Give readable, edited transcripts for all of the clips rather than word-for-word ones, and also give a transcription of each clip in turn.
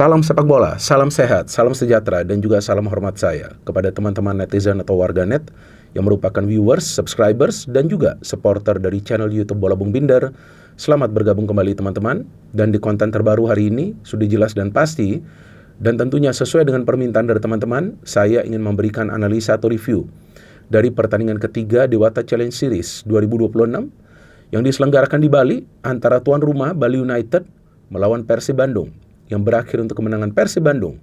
Salam sepak bola, salam sehat, salam sejahtera, dan juga salam hormat saya kepada teman-teman netizen atau warganet yang merupakan viewers, subscribers, dan juga supporter dari channel YouTube Bola Bung Binder. Selamat bergabung kembali teman-teman, dan di konten terbaru hari ini sudah jelas dan pasti, dan tentunya sesuai dengan permintaan dari teman-teman, saya ingin memberikan analisa atau review dari pertandingan ketiga Dewata Challenge Series 2026 yang diselenggarakan di Bali antara tuan rumah Bali United melawan Persib Bandung, yang berakhir untuk kemenangan Persib Bandung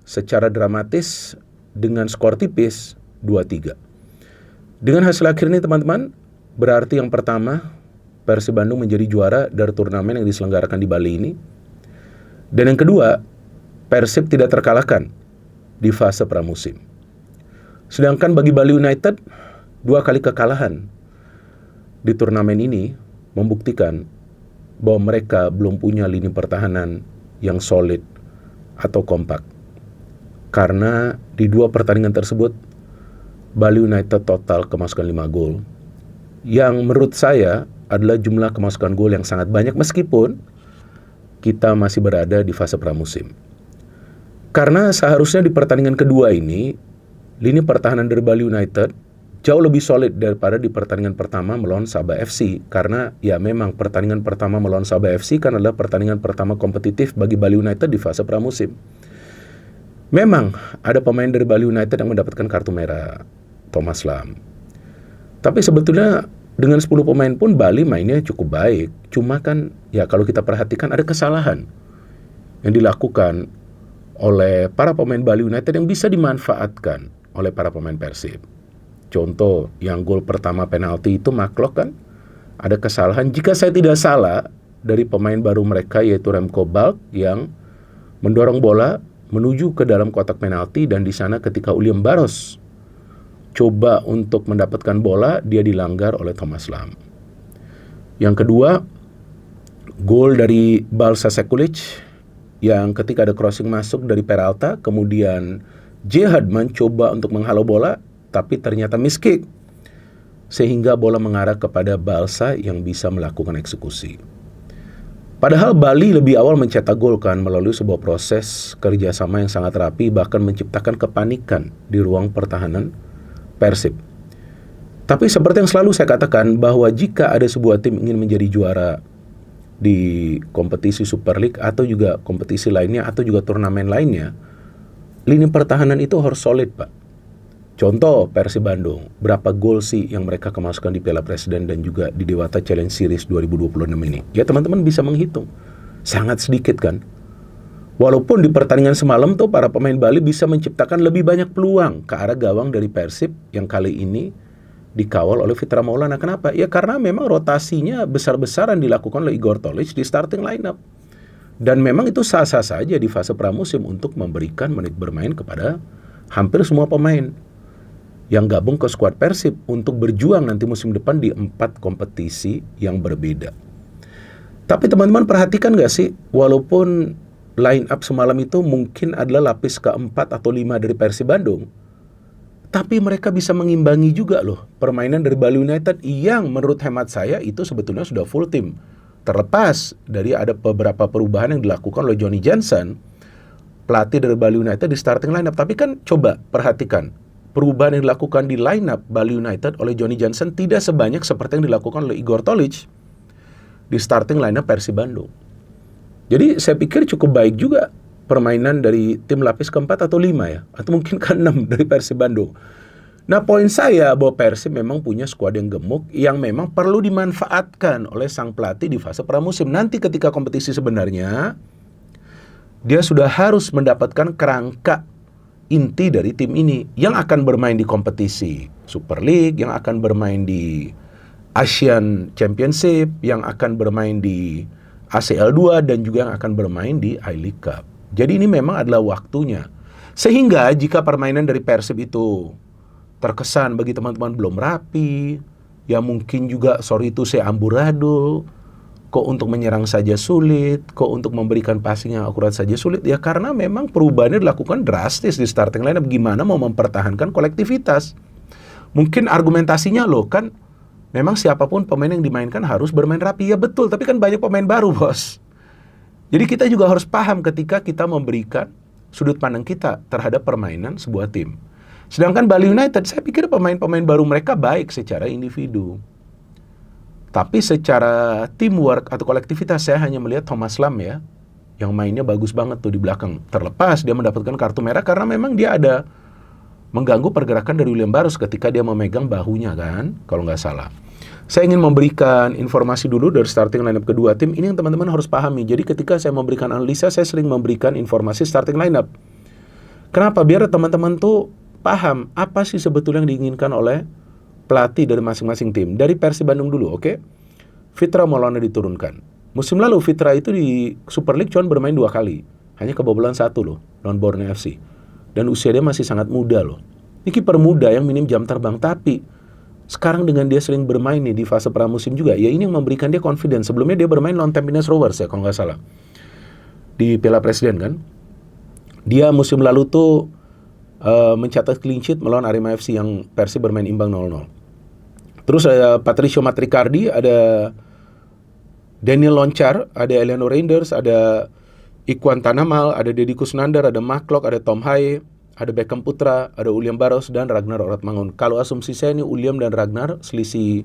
secara dramatis dengan skor tipis 2-3. Dengan hasil akhir ini teman-teman, berarti yang pertama, Persib Bandung menjadi juara dari turnamen yang diselenggarakan di Bali ini. Dan yang kedua, Persib tidak terkalahkan di fase pramusim. Sedangkan bagi Bali United, 2 kali kekalahan di turnamen ini membuktikan bahwa mereka belum punya lini pertahanan yang solid atau kompak. Karena di 2 pertandingan tersebut, Bali United total kemasukan 5 gol. Yang menurut saya adalah jumlah kemasukan gol yang sangat banyak meskipun kita masih berada di fase pramusim. Karena seharusnya di pertandingan kedua ini, lini pertahanan dari Bali United jauh lebih solid daripada di pertandingan pertama melawan Sabah FC. Karena ya memang pertandingan pertama melawan Sabah FC kan adalah pertandingan pertama kompetitif bagi Bali United di fase pramusim. Memang ada pemain dari Bali United yang mendapatkan kartu merah, Thomas Lam. Tapi sebetulnya dengan 10 pemain pun Bali mainnya cukup baik. Cuma kan ya kalau kita perhatikan ada kesalahan yang dilakukan oleh para pemain Bali United yang bisa dimanfaatkan oleh para pemain Persib. Contoh, yang gol pertama penalti itu Maklok kan, ada kesalahan, jika saya tidak salah, dari pemain baru mereka yaitu Remco Balk yang mendorong bola menuju ke dalam kotak penalti, dan di sana ketika William Barros coba untuk mendapatkan bola, dia dilanggar oleh Thomas Lam. Yang kedua, gol dari Balsa Sekulic yang ketika ada crossing masuk dari Peralta, kemudian J. Hadman coba untuk menghalau bola, tapi ternyata miss kick, sehingga bola mengarah kepada Balsa yang bisa melakukan eksekusi. Padahal Bali lebih awal mencetak gol kan melalui sebuah proses kerjasama yang sangat rapi, bahkan menciptakan kepanikan di ruang pertahanan Persib. Tapi seperti yang selalu saya katakan, bahwa jika ada sebuah tim ingin menjadi juara di kompetisi Super League atau juga kompetisi lainnya atau juga turnamen lainnya, lini pertahanan itu harus solid, Pak. Contoh Persib Bandung, berapa gol sih yang mereka kemasukan di Piala Presiden dan juga di Dewata Challenge Series 2026 ini? Ya teman-teman bisa menghitung, sangat sedikit kan? Walaupun di pertandingan semalam tuh para pemain Bali bisa menciptakan lebih banyak peluang ke arah gawang dari Persib yang kali ini dikawal oleh Fitra Maulana. Kenapa? Ya karena memang rotasinya besar-besaran dilakukan oleh Igor Tolic di starting lineup. Dan memang itu sah-sah saja di fase pramusim untuk memberikan menit bermain kepada hampir semua pemain yang gabung ke skuad Persib untuk berjuang nanti musim depan di 4 kompetisi yang berbeda. Tapi teman-teman perhatikan gak sih, walaupun line up semalam itu mungkin adalah lapis keempat atau 5 dari Persib Bandung, tapi mereka bisa mengimbangi juga loh permainan dari Bali United yang menurut hemat saya itu sebetulnya sudah full tim. Terlepas dari ada beberapa perubahan yang dilakukan oleh Johnny Jensen, pelatih dari Bali United di starting lineup. Tapi kan coba perhatikan, perubahan yang dilakukan di lineup Bali United oleh Johnny Jensen tidak sebanyak seperti yang dilakukan oleh Igor Tolic di starting lineup Persib Bandung. Jadi saya pikir cukup baik juga permainan dari tim lapis keempat atau 5 ya, atau mungkin ke-6 dari Persib Bandung. Nah, poin saya bahwa Persib memang punya skuad yang gemuk yang memang perlu dimanfaatkan oleh sang pelatih di fase pramusim. Nanti ketika kompetisi sebenarnya, dia sudah harus mendapatkan kerangka inti dari tim ini yang akan bermain di kompetisi Super League, yang akan bermain di Asian Championship, yang akan bermain di ACL 2, dan juga yang akan bermain di I-League Cup. Jadi ini memang adalah waktunya. Sehingga jika permainan dari Persib itu terkesan bagi teman-teman belum rapi, ya mungkin juga sorry itu saya amburadul, kok untuk menyerang saja sulit, kok untuk memberikan passing yang akurat saja sulit, ya karena memang perubahannya dilakukan drastis di starting lineup. Gimana mau mempertahankan kolektivitas? Mungkin argumentasinya loh kan, memang siapapun pemain yang dimainkan harus bermain rapi. Ya betul, tapi kan banyak pemain baru bos. Jadi kita juga harus paham ketika kita memberikan sudut pandang kita terhadap permainan sebuah tim. Sedangkan Bali United, saya pikir pemain-pemain baru mereka baik secara individu. Tapi secara teamwork atau kolektivitas, saya hanya melihat Thomas Lam ya, yang mainnya bagus banget tuh di belakang. Terlepas dia mendapatkan kartu merah karena memang dia ada mengganggu pergerakan dari William Barros ketika dia memegang bahunya kan, kalau nggak salah. Saya ingin memberikan informasi dulu dari starting lineup kedua tim. Ini yang teman-teman harus pahami. Jadi ketika saya memberikan analisa, saya sering memberikan informasi starting lineup. Kenapa? Biar teman-teman tuh paham apa sih sebetulnya yang diinginkan oleh pelatih dari masing-masing tim. Dari Persib Bandung dulu, oke? Fitra Maulana diturunkan. Musim lalu Fitra itu di Super League cuma bermain 2 kali. Hanya kebobolan 1 loh, lawan Borneo FC. Dan usia dia masih sangat muda loh. Ini kiper muda yang minim jam terbang. Tapi sekarang dengan dia sering bermain nih di fase pramusim juga, ya ini yang memberikan dia confidence. Sebelumnya dia bermain lawan Tampines Rovers ya, kalau nggak salah. Di Piala Presiden kan. Dia musim lalu tuh mencatat clean sheet melawan Arema FC yang Persib bermain imbang 0-0. Terus ada Patricio Matricardi, ada Daniel Loncar, ada Eliano Reinders, ada Ikhwan Tanamal, ada Deddy Kusnandar, ada Maklok, ada Tom Haye, ada Beckham Putra, ada William Barros, dan Ragnar Oratmangun. Kalau asumsi saya ini William dan Ragnar selisih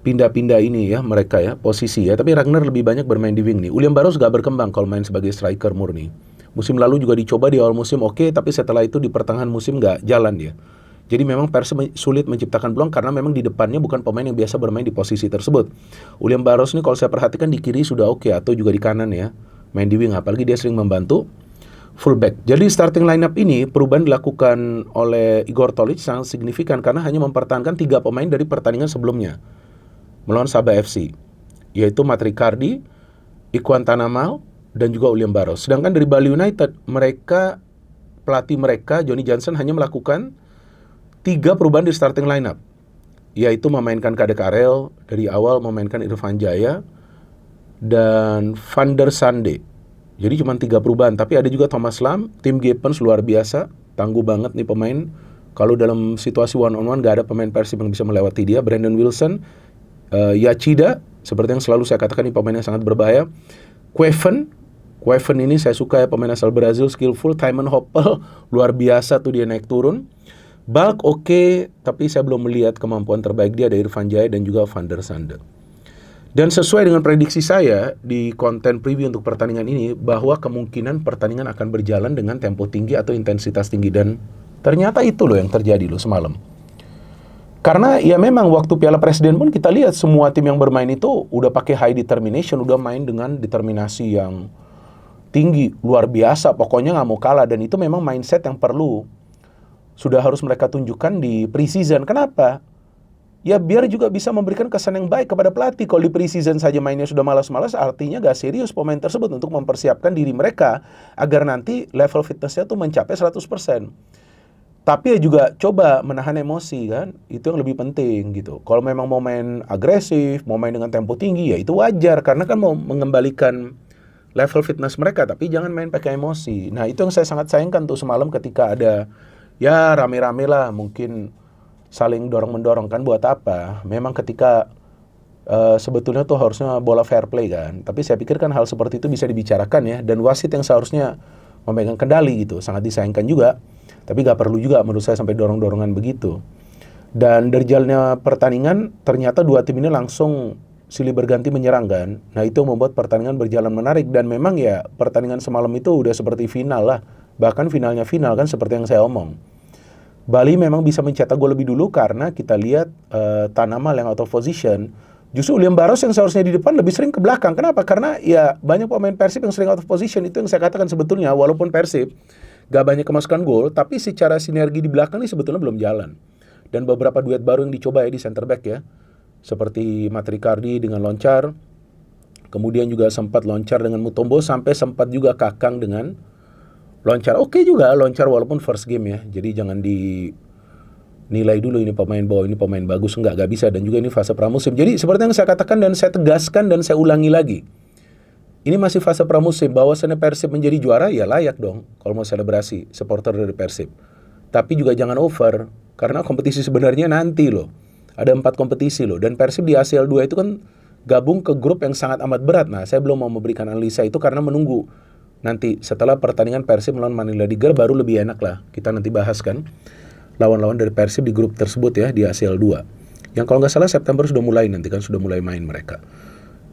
pindah-pindah ini ya mereka ya, posisi ya. Tapi Ragnar lebih banyak bermain di wing nih. William Barros gak berkembang kalau main sebagai striker murni. Musim lalu juga dicoba di awal musim oke, tapi setelah itu di pertengahan musim gak jalan dia. Jadi memang Persib sulit menciptakan peluang karena memang di depannya bukan pemain yang biasa bermain di posisi tersebut. William Barros ini kalau saya perhatikan di kiri sudah oke, atau juga di kanan ya, main di wing, apalagi dia sering membantu fullback. Jadi starting lineup ini perubahan dilakukan oleh Igor Tolic sangat signifikan karena hanya mempertahankan 3 pemain dari pertandingan sebelumnya melawan Sabah FC, yaitu Matricardi, Ikhwan Tanamal, dan juga William Barros. Sedangkan dari Bali United, pelatih mereka Johnny Johnson hanya melakukan 3 perubahan di starting lineup, yaitu memainkan Kadek Arel dari awal, memainkan Irfan Jaya dan Van der Sande. Jadi cuma 3 perubahan, tapi ada juga Thomas Lam, Tim Gippens luar biasa, tangguh banget nih pemain. Kalau dalam situasi one-on-one gak ada pemain Persib yang bisa melewati dia. Brandon Wilson, Yachida, seperti yang selalu saya katakan ini pemain yang sangat berbahaya. Queven ini saya suka ya, pemain asal Brazil, skillful. Timon Hoppel, luar biasa tuh dia naik turun. Balk oke, tapi saya belum melihat kemampuan terbaik dia dari Irfan Jaya dan juga Van der Sande. Dan sesuai dengan prediksi saya di konten preview untuk pertandingan ini, bahwa kemungkinan pertandingan akan berjalan dengan tempo tinggi atau intensitas tinggi. Dan ternyata itu loh yang terjadi loh semalam. Karena ya memang waktu Piala Presiden pun kita lihat semua tim yang bermain itu udah pakai high determination, udah main dengan determinasi yang tinggi, luar biasa, pokoknya nggak mau kalah. Dan itu memang mindset yang sudah harus mereka tunjukkan di pre-season. Kenapa? Ya biar juga bisa memberikan kesan yang baik kepada pelatih. Kalau di pre-season saja mainnya sudah malas-malas, artinya gak serius pemain tersebut untuk mempersiapkan diri mereka agar nanti level fitnessnya tuh mencapai 100%. Tapi ya juga coba menahan emosi kan, itu yang lebih penting gitu. Kalau memang mau main agresif, mau main dengan tempo tinggi, ya itu wajar karena kan mau mengembalikan level fitness mereka, tapi jangan main pakai emosi. Nah itu yang saya sangat sayangkan tuh semalam ketika ada ya rame-rame lah, mungkin saling dorong-mendorong kan buat apa? Memang ketika sebetulnya tuh harusnya bola fair play kan. Tapi saya pikir kan hal seperti itu bisa dibicarakan ya. Dan wasit yang seharusnya memegang kendali gitu, sangat disayangkan juga. Tapi gak perlu juga menurut saya sampai dorong-dorongan begitu. Dan dari jalannya pertandingan, ternyata 2 tim ini langsung silih berganti menyerang kan. Nah itu membuat pertandingan berjalan menarik. Dan memang ya pertandingan semalam itu udah seperti final lah. Bahkan finalnya final kan seperti yang saya omong. Bali memang bisa mencetak gol lebih dulu karena kita lihat Tanamal yang out of position. Justru William Barros yang seharusnya di depan lebih sering ke belakang. Kenapa? Karena ya banyak pemain Persib yang sering out of position. Itu yang saya katakan sebetulnya walaupun Persib gak banyak kemasukan gol, tapi secara sinergi di belakang ini sebetulnya belum jalan. Dan beberapa duet baru yang dicoba ya di center back ya. Seperti Matricardi dengan Loncar. Kemudian juga sempat Loncar dengan Mutombo. Sampai sempat juga Kakang dengan Loncar. Oke juga Loncar walaupun first game ya. Jadi jangan dinilai dulu ini pemain bawah, ini pemain bagus. Gak bisa. Dan juga ini fase pramusim. Jadi seperti yang saya katakan dan saya tegaskan dan saya ulangi lagi. Ini masih fase pramusim. Bahwasannya Persib menjadi juara ya layak dong kalau mau selebrasi supporter dari Persib. Tapi juga jangan over. Karena kompetisi sebenarnya nanti loh. Ada 4 kompetisi loh. Dan Persib di ACL 2 itu kan gabung ke grup yang sangat amat berat. Nah, saya belum mau memberikan analisa itu karena menunggu nanti setelah pertandingan Persib melawan Manila Tiger baru lebih enak lah. Kita nanti bahas kan lawan-lawan dari Persib di grup tersebut ya, di ACL 2. Yang kalau nggak salah September sudah mulai nanti kan, sudah mulai main mereka.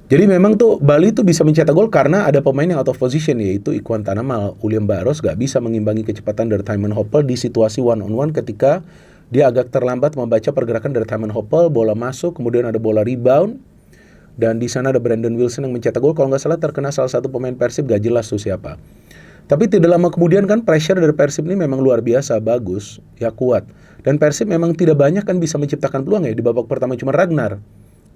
Jadi memang tuh Bali tuh bisa mencetak gol karena ada pemain yang out of position, yaitu Ikhwan Tanamal. William Barros gak bisa mengimbangi kecepatan dari Tymon Hoppel di situasi one on one ketika dia agak terlambat membaca pergerakan dari Tymon Hoppel. Bola masuk, kemudian ada bola rebound, dan di sana ada Brandon Wilson yang mencetak gol. Kalau nggak salah terkena salah satu pemain Persib, gak jelas tuh siapa. Tapi tidak lama kemudian kan pressure dari Persib ini memang luar biasa, bagus, ya kuat. Dan Persib memang tidak banyak kan bisa menciptakan peluang ya, di babak pertama cuma Ragnar.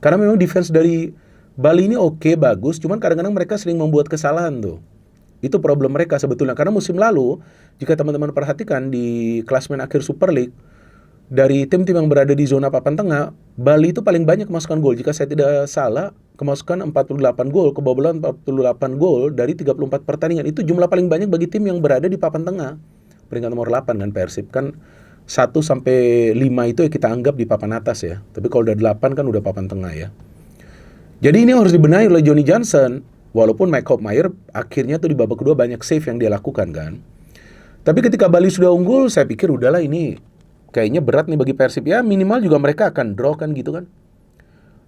Karena memang defense dari Bali ini oke, bagus, cuman kadang-kadang mereka sering membuat kesalahan tuh. Itu problem mereka sebetulnya. Karena musim lalu, jika teman-teman perhatikan di klasemen akhir Super League, dari tim-tim yang berada di zona papan tengah, Bali itu paling banyak kemasukan gol. Jika saya tidak salah, kemasukan 48 gol, kebobolan 48 gol dari 34 pertandingan. Itu jumlah paling banyak bagi tim yang berada di papan tengah. Peringkat nomor 8 kan Persib. Kan 1 sampai 5 itu ya kita anggap di papan atas ya. Tapi kalau udah 8 kan udah papan tengah ya. Jadi ini harus dibenahi oleh Johnny Johnson. Walaupun Mike Hopmeyer akhirnya tuh di babak kedua banyak save yang dia lakukan kan. Tapi ketika Bali sudah unggul, saya pikir udahlah ini kayaknya berat nih bagi Persib. Ya minimal juga mereka akan draw kan gitu kan.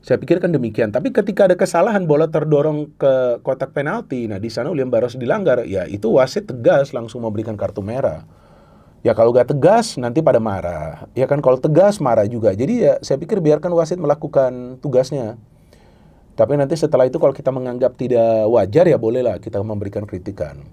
Saya pikir kan demikian. Tapi ketika ada kesalahan, bola terdorong ke kotak penalti. Nah di sana William Barros dilanggar. Ya itu wasit tegas langsung memberikan kartu merah. Ya kalau gak tegas nanti pada marah. Ya kan kalau tegas marah juga. Jadi ya saya pikir biarkan wasit melakukan tugasnya. Tapi nanti setelah itu kalau kita menganggap tidak wajar ya bolehlah kita memberikan kritikan.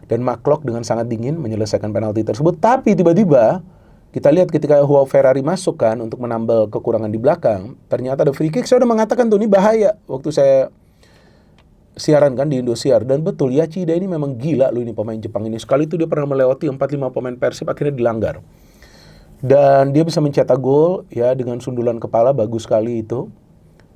Dan McClough dengan sangat dingin menyelesaikan penalti tersebut. Tapi tiba-tiba kita lihat ketika Joao Ferrari masuk kan untuk menambal kekurangan di belakang. Ternyata ada free kick. Saya udah mengatakan tuh ini bahaya waktu saya siaran kan di Indosiar. Dan betul Yachida ini memang gila loh ini pemain Jepang ini. Sekali itu dia pernah melewati 4-5 pemain Persib akhirnya dilanggar. Dan dia bisa mencetak gol ya dengan sundulan kepala, bagus sekali itu.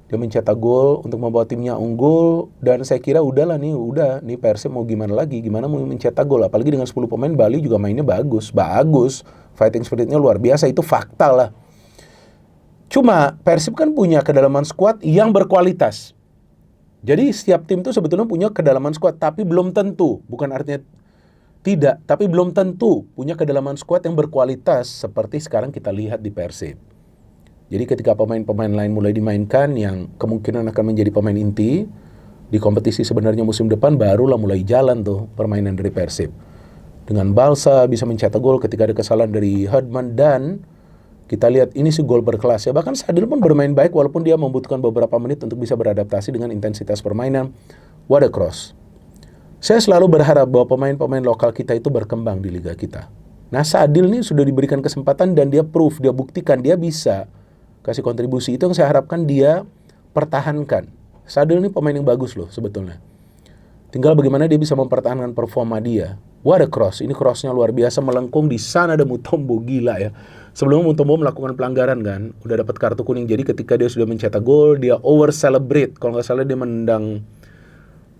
Dia mencetak gol untuk membawa timnya unggul. Dan saya kira udah nih Persib mau gimana lagi, gimana mau mencetak gol. Apalagi dengan 10 pemain, Bali juga mainnya bagus. Fighting spiritnya luar biasa, itu fakta lah. Cuma Persib kan punya kedalaman skuad yang berkualitas. Jadi setiap tim tuh sebetulnya punya kedalaman skuad, tapi belum tentu, bukan artinya tidak, tapi belum tentu punya kedalaman skuad yang berkualitas seperti sekarang kita lihat di Persib. Jadi ketika pemain-pemain lain mulai dimainkan yang kemungkinan akan menjadi pemain inti di kompetisi sebenarnya musim depan, barulah mulai jalan tuh permainan dari Persib. Dengan Balsa bisa mencetak gol ketika ada kesalahan dari Herdman, dan kita lihat ini sih gol berkelas ya. Bahkan Sadil pun bermain baik walaupun dia membutuhkan beberapa menit untuk bisa beradaptasi dengan intensitas permainan. What a cross. Saya selalu berharap bahwa pemain-pemain lokal kita itu berkembang di liga kita. Nah Sadil nih sudah diberikan kesempatan dan dia proof, dia buktikan dia bisa kasih kontribusi. Itu yang saya harapkan dia pertahankan. Sadil ini pemain yang bagus loh sebetulnya. Tinggal bagaimana dia bisa mempertahankan performa dia. What a cross. Ini crossnya luar biasa, melengkung. Di sana ada Mutombo, gila ya. Sebelumnya Mutombo melakukan pelanggaran kan. Udah dapat kartu kuning. Jadi ketika dia sudah mencetak gol, dia over celebrate. Kalau nggak salah dia menendang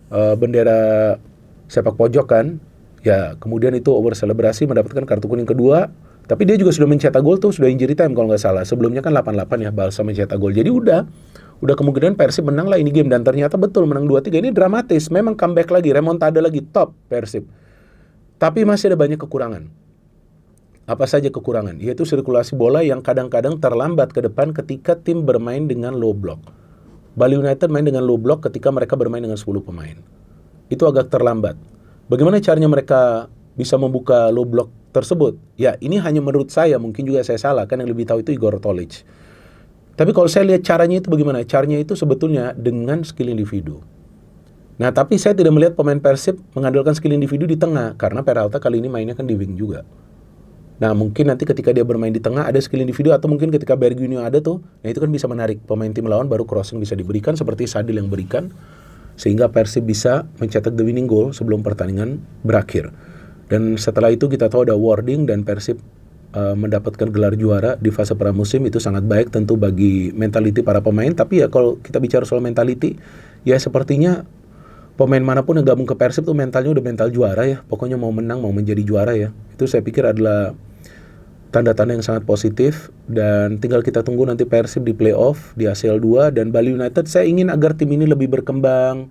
bendera sepak pojok kan. Ya kemudian itu over selebrasi mendapatkan kartu kuning kedua. Tapi dia juga sudah mencetak gol tuh, sudah injury time kalau nggak salah. Sebelumnya kan 8-8 ya, Balsa mencetak gol. Jadi udah kemungkinan Persib menang lah ini game. Dan ternyata betul menang 2-3. Ini dramatis, memang comeback lagi, remontada lagi, top Persib. Tapi masih ada banyak kekurangan. Apa saja kekurangan? Yaitu sirkulasi bola yang kadang-kadang terlambat ke depan ketika tim bermain dengan low block. Bali United main dengan low block ketika mereka bermain dengan 10 pemain. Itu agak terlambat. Bagaimana caranya mereka bisa membuka low block tersebut? Ya ini hanya menurut saya, mungkin juga saya salah, kan yang lebih tahu itu Igor Tolic. Tapi kalau saya lihat caranya itu bagaimana? Caranya itu sebetulnya dengan skill individu. Nah tapi saya tidak melihat pemain Persib mengandalkan skill individu di tengah, karena Peralta kali ini mainnya kan di wing juga. Nah mungkin nanti ketika dia bermain di tengah ada skill individu, atau mungkin ketika Bergunio ada tuh, nah itu kan bisa menarik pemain tim lawan, baru crossing bisa diberikan seperti Sadil yang berikan, sehingga Persib bisa mencetak the winning goal sebelum pertandingan berakhir. Dan setelah itu kita tahu ada wording dan Persib mendapatkan gelar juara di fase pramusim. Itu sangat baik tentu bagi mentality para pemain. Tapi ya kalau kita bicara soal mentality, ya sepertinya pemain manapun yang gabung ke Persib tuh mentalnya udah mental juara ya. Pokoknya mau menang, mau menjadi juara ya. Itu saya pikir adalah tanda-tanda yang sangat positif, dan tinggal kita tunggu nanti Persib di playoff di ACL 2 dan Bali United. Saya ingin agar tim ini lebih berkembang.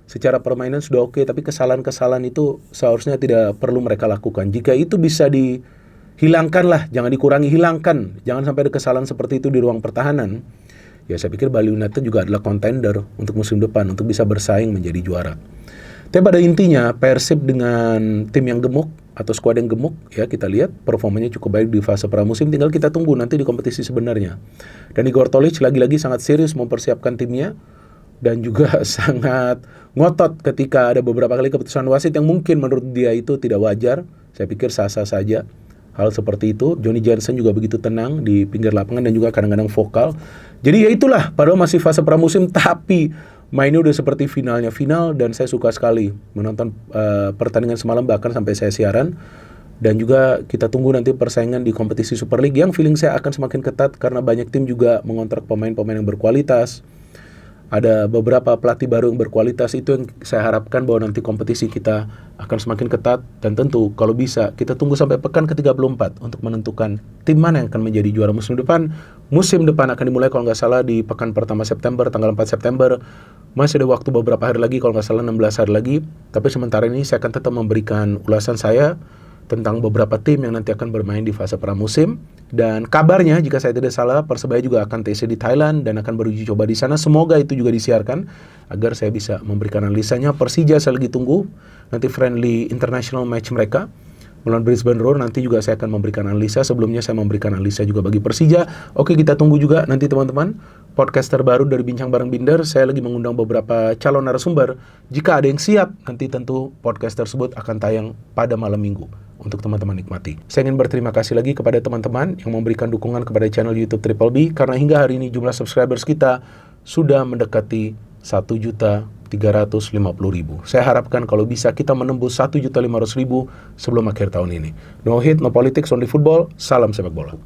Secara permainan sudah oke, tapi kesalahan-kesalahan itu seharusnya tidak perlu mereka lakukan. Jika itu bisa dihilangkan lah, jangan dikurangi, hilangkan. Jangan sampai ada kesalahan seperti itu di ruang pertahanan. Ya saya pikir Bali United juga adalah contender untuk musim depan, untuk bisa bersaing menjadi juara. Tapi pada intinya Persib dengan tim yang gemuk atau skuad yang gemuk, ya kita lihat performanya cukup baik di fase pramusim. Tinggal kita tunggu nanti di kompetisi sebenarnya. Dan Igor Tolić lagi-lagi sangat serius mempersiapkan timnya, dan juga sangat ngotot ketika ada beberapa kali keputusan wasit yang mungkin menurut dia itu tidak wajar. Saya pikir sah-sah saja hal seperti itu. Johnny Jansen juga begitu tenang di pinggir lapangan dan juga kadang-kadang vokal. Jadi ya itulah, padahal masih fase pramusim tapi mainnya udah seperti final, dan saya suka sekali menonton pertandingan semalam, bahkan sampai saya siaran. Dan juga kita tunggu nanti persaingan di kompetisi Super League yang feeling saya akan semakin ketat karena banyak tim juga mengontrak pemain-pemain yang berkualitas. Ada beberapa pelatih baru yang berkualitas. Itu yang saya harapkan, bahwa nanti kompetisi kita akan semakin ketat. Dan tentu kalau bisa kita tunggu sampai pekan ke-34 untuk menentukan tim mana yang akan menjadi juara musim depan. Musim depan akan dimulai kalau nggak salah di pekan pertama September, tanggal 4 September. Masih ada waktu beberapa hari lagi, kalau nggak salah 16 hari lagi. Tapi sementara ini saya akan tetap memberikan ulasan saya tentang beberapa tim yang nanti akan bermain di fase pramusim. Dan kabarnya, jika saya tidak salah, Persebaya juga akan TC di Thailand dan akan beruji coba di sana. Semoga itu juga disiarkan agar saya bisa memberikan analisanya. Persija saya lagi tunggu nanti friendly international match mereka melawan Brisbane Roar. Nanti juga saya akan memberikan analisa. Sebelumnya saya memberikan analisa juga bagi Persija. Oke, kita tunggu juga nanti teman-teman podcast terbaru dari Bincang Bareng Binder. Saya lagi mengundang beberapa calon narasumber. Jika ada yang siap, nanti tentu podcast tersebut akan tayang pada malam minggu untuk teman-teman nikmati. Saya ingin berterima kasih lagi kepada teman-teman yang memberikan dukungan kepada channel YouTube Triple B, karena hingga hari ini jumlah subscribers kita sudah mendekati 1.350.000. Saya harapkan kalau bisa kita menembus 1.500.000 sebelum akhir tahun ini. No hate, no politics, only football. Salam sepak bola.